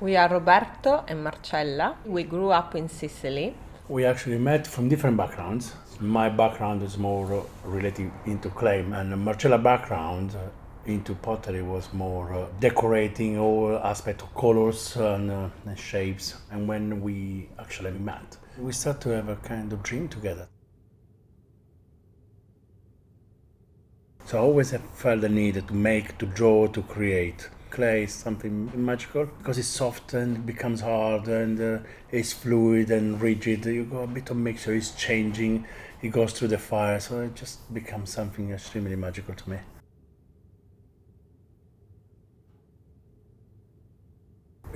We are Roberto and Marcella. We grew up in Sicily. We actually met from different backgrounds. My background is more related into clay, and Marcella's background into pottery was more decorating all aspects of colors and shapes. And when we actually met, we started to have a kind of dream together. So I always have felt the need to make, to draw, to create. Clay is something magical because it's soft and it becomes hard and it's fluid and rigid. You got a bit of mixture, it's changing, it goes through the fire, so it just becomes something extremely magical to me.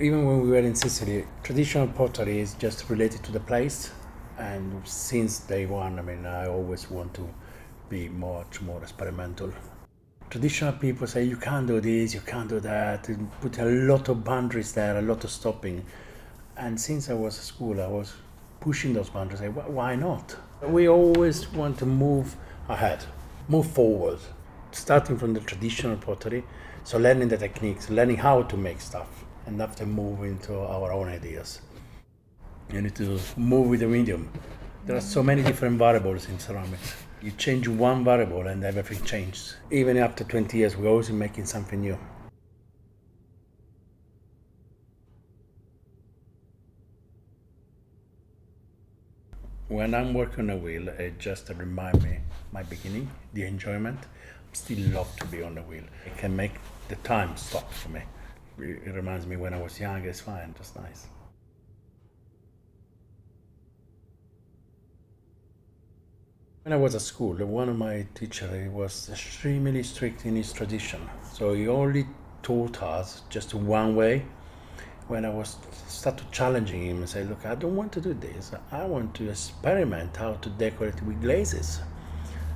Even when we were in Sicily, traditional pottery is just related to the place, and since day one, I always want to be much more experimental. Traditional people say you can't do this, you can't do that, and put a lot of boundaries there, a lot of stopping. And since I was at school, I was pushing those boundaries. Say, why not? We always want to move ahead, move forward, starting from the traditional pottery, so learning the techniques, learning how to make stuff, and after move into our own ideas. You need to move with the medium. There are so many different variables in ceramics. You change one variable and everything changes. Even after 20 years, we're always making something new. When I'm working on a wheel, it just reminds me my beginning, the enjoyment. I still love to be on the wheel. It can make the time stop for me. It reminds me when I was young, it's fine, just nice. When I was at school, one of my teachers was extremely strict in his tradition. So he only taught us just one way. When I was started challenging him and say, look, I don't want to do this. I want to experiment how to decorate with glazes.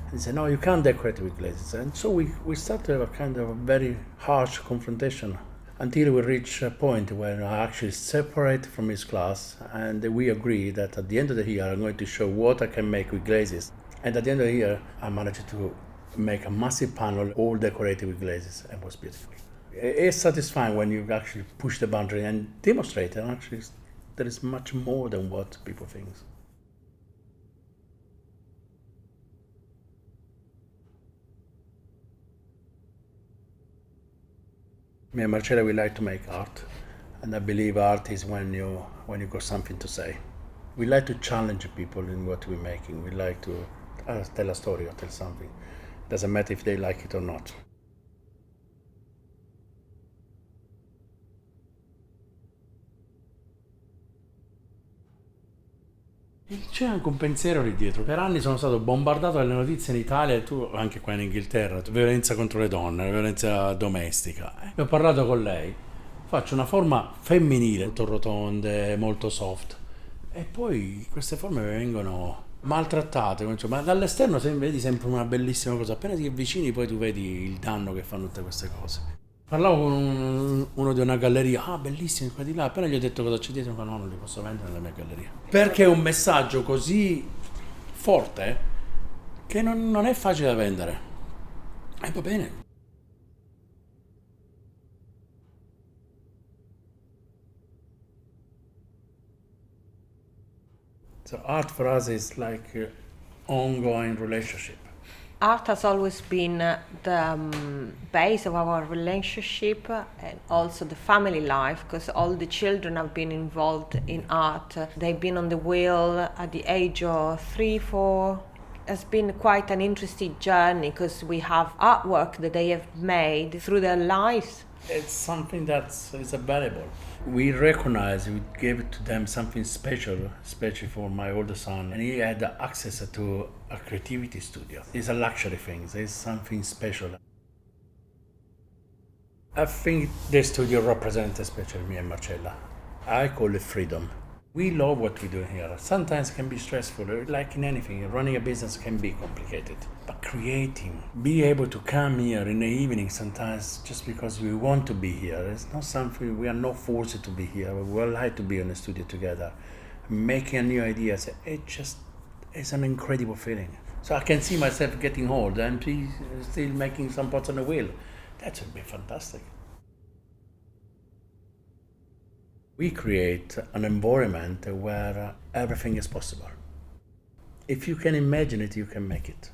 And he said, no, you can't decorate with glazes. And so we started to have a kind of a very harsh confrontation until we reached a point where I actually separate from his class and we agree that at the end of the year I'm going to show what I can make with glazes. And at the end of the year, I managed to make a massive panel all decorated with glazes, and it was beautiful. It's satisfying when you actually push the boundary and demonstrate, and actually there is much more than what people think. Me and Marcella, we like to make art, and I believe art is when you got something to say. We like to challenge people in what we're making. We like to tell a story or tell something. Doesn't matter if they like it or not. C'è anche un pensiero lì dietro. Per anni sono stato bombardato dalle notizie in Italia e tu anche qua in Inghilterra, violenza contro le donne, violenza domestica. E ho parlato con lei, faccio una forma femminile, molto rotonde, molto soft. E poi queste forme vengono maltrattate, ma dall'esterno vedi sempre una bellissima cosa, appena ti avvicini poi tu vedi il danno che fanno tutte queste cose. Parlavo con uno di una galleria, bellissimo, qua di là, appena gli ho detto cosa c'è dietro, ma no, non li posso vendere nella mia galleria. Perché è un messaggio così forte che non è facile da vendere. E va bene. So art for us is like an ongoing relationship. Art has always been the base of our relationship and also the family life, because all the children have been involved in art. They've been on the wheel at the age of 3, 4. It's been quite an interesting journey because we have artwork that they have made through their lives. It's something that is valuable. We recognize, we gave it to them something special, especially for my older son, and he had access to a creativity studio. It's a luxury thing, it's something special. I think the studio represents especially me and Marcella. I call it freedom. We love what we do here. Sometimes it can be stressful, like in anything. Running a business can be complicated. But creating, be able to come here in the evening sometimes just because we want to be here. It's not something, we are not forced to be here. We would like to be in the studio together. Making new ideas, it's an incredible feeling. So I can see myself getting old and still making some pots on the wheel. That would be fantastic. We create an environment where everything is possible. If you can imagine it, you can make it.